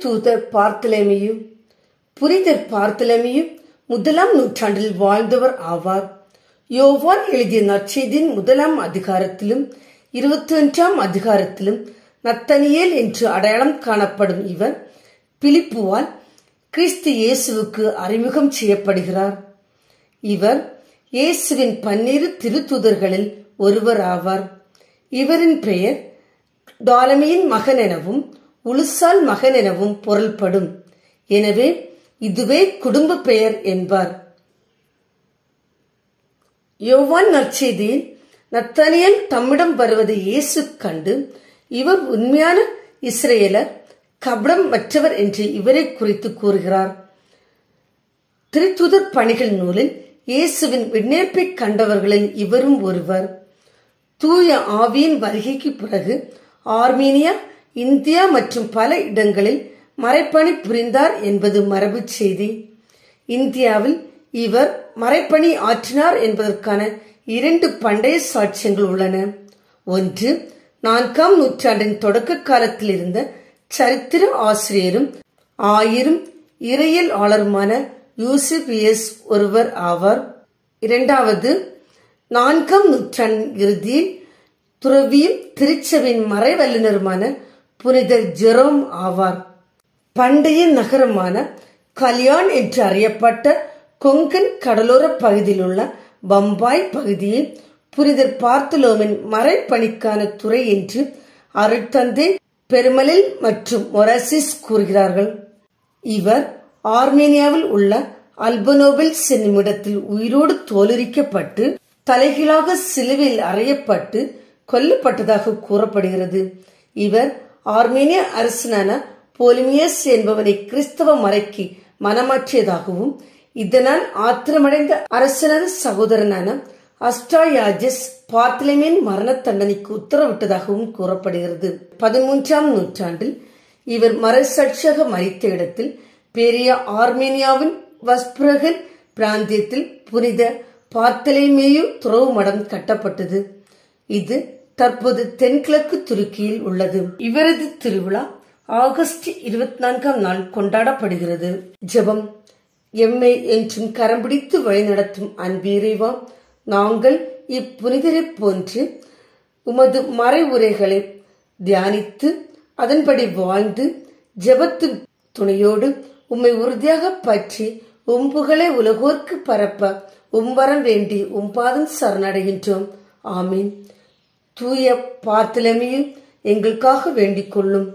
திருத்தூதர் பார்த்தலமேயு. புனிதர் பார்த்தலமேயு 1ஆம் நூற்றாண்டில் வாழ்ந்தவர் ஆவார். யோவான் எழுதிய நற்செய்தியின் 1ஆம் அதிகாரத்திலும் 21ஆம் அதிகாரத்திலும் நத்தனியேல் என்று அடையாளம் காணப்படும் இவர் பிலிப்புவால் கிறிஸ்து இயேசுவுக்கு அறிமுகம் செய்யப்படுகிறார். இவர் இயேசுவின் 12 திருத்தூதர்களில் ஒருவர் ஆவார். இவரின் பெயர் டாலமியின் மகன் எனவும் உலுசால் மகன் எனவும் பொருள்படும். எனவே இதுவே குடும்ப பெயர் என்பார். யோவான் நற்செய்தியில் நத்தனியேல் தம்மிடம் வருவதை இயேசு கண்டு இவர் உண்மையான இஸ்ரேலர், கபடம் மற்றவர் என்று இவரை குறித்து கூறுகிறார். திருத்தூதர் பணிகள் நூலில் இயேசுவின் விண்ணேற்பை கண்டவர்களில் இவரும் ஒருவர். தூய ஆவியின் வருகைக்கு பிறகு ஆர்மீனியா, இந்தியா மற்றும் பல இடங்களில் மறைப்பணி புரிந்தார் என்பது மரபு செய்தி. இந்தியாவில் இவர் மறைப்பணி ஆற்றினார் என்பதற்கான 2 பண்டைய சாட்சியங்கள் உள்ளன. ஒன்று, 4ஆம் நூற்றாண்டின் தொடக்க காலத்தில் இருந்த சரித்திர ஆசிரியரும் 1000 இறையியலாளருமான யூசிபியஸ் ஒருவர் ஆவார். இரண்டாவது, 4ஆம் நூற்றாண்டின் இறுதியில் துறவியும் திருச்சபையின் மறைவல்லுநருமான புனிதர் ஜெரோம் ஆவார். பண்டைய நகரமான கல்யாண் என்று அறியப்பட்ட கொங்கன் கடலோர பகுதியில் உள்ள பம்பாய் பகுதியை புனிதர் பார்த்தலோமின் மறைப்பணிக்கான துறை என்று அருட்தந்தை பெருமலில் மற்றும் மொராசிஸ் கூறுகிறார்கள். இவர் ஆர்மேனியாவில் உள்ள அல்பனோபில்ஸ் என்னும் இடத்தில் உயிரோடு தோலுரிக்கப்பட்டு தலைகீழாக சிலுவையில் அறையப்பட்டு கொல்லப்பட்டதாக கூறப்படுகிறது. இவர் ஆர்மேனிய அரசனான போலிமியஸ் என்பவனை கிறிஸ்தவ மறைக்கு மனமாற்றியதாகவும் இதனால் ஆத்திரமடைந்த அரசனது சகோதரனான அஸ்டாயாஜஸ் பார்த்தலமேயின் மரண தண்டனைக்கு உத்தரவிட்டதாகவும் கூறப்படுகிறது. 13ஆம் நூற்றாண்டில் இவர் மறைசாட்சியாக மரித்த இடத்தில் பெரிய ஆர்மேனியாவின் வஸ்புரகன் பிராந்தியத்தில் புனித பார்த்தலமேயு துறவு மடம் கட்டப்பட்டது. இது தற்போது தென்கிழக்கு துருக்கியில் உள்ளது. இவரது திருவிழா ஆகஸ்ட் 24ஆம் நாள் கொண்டாடப்படுகிறது. ஜெபம். எம்மை என்றும் கரம்பிடித்து வழிநடத்தும் அன்பிறைவா, நாங்கள் இப்புனிதரை போன்று உமது மறை உரைகளை தியானித்து அதன்படி வாழ்ந்து ஜெபத்து துணையோடு உம்மை உறுதியாக பற்றி உம்புகளை உலகோர்க்கு பரப்ப உம்பரம் வேண்டி உம்பாதம் சரணடைகின்றோம். ஆமீன். தூய பார்த்தலமேயு எங்களுக்காக வேண்டிக் கொள்ளும்.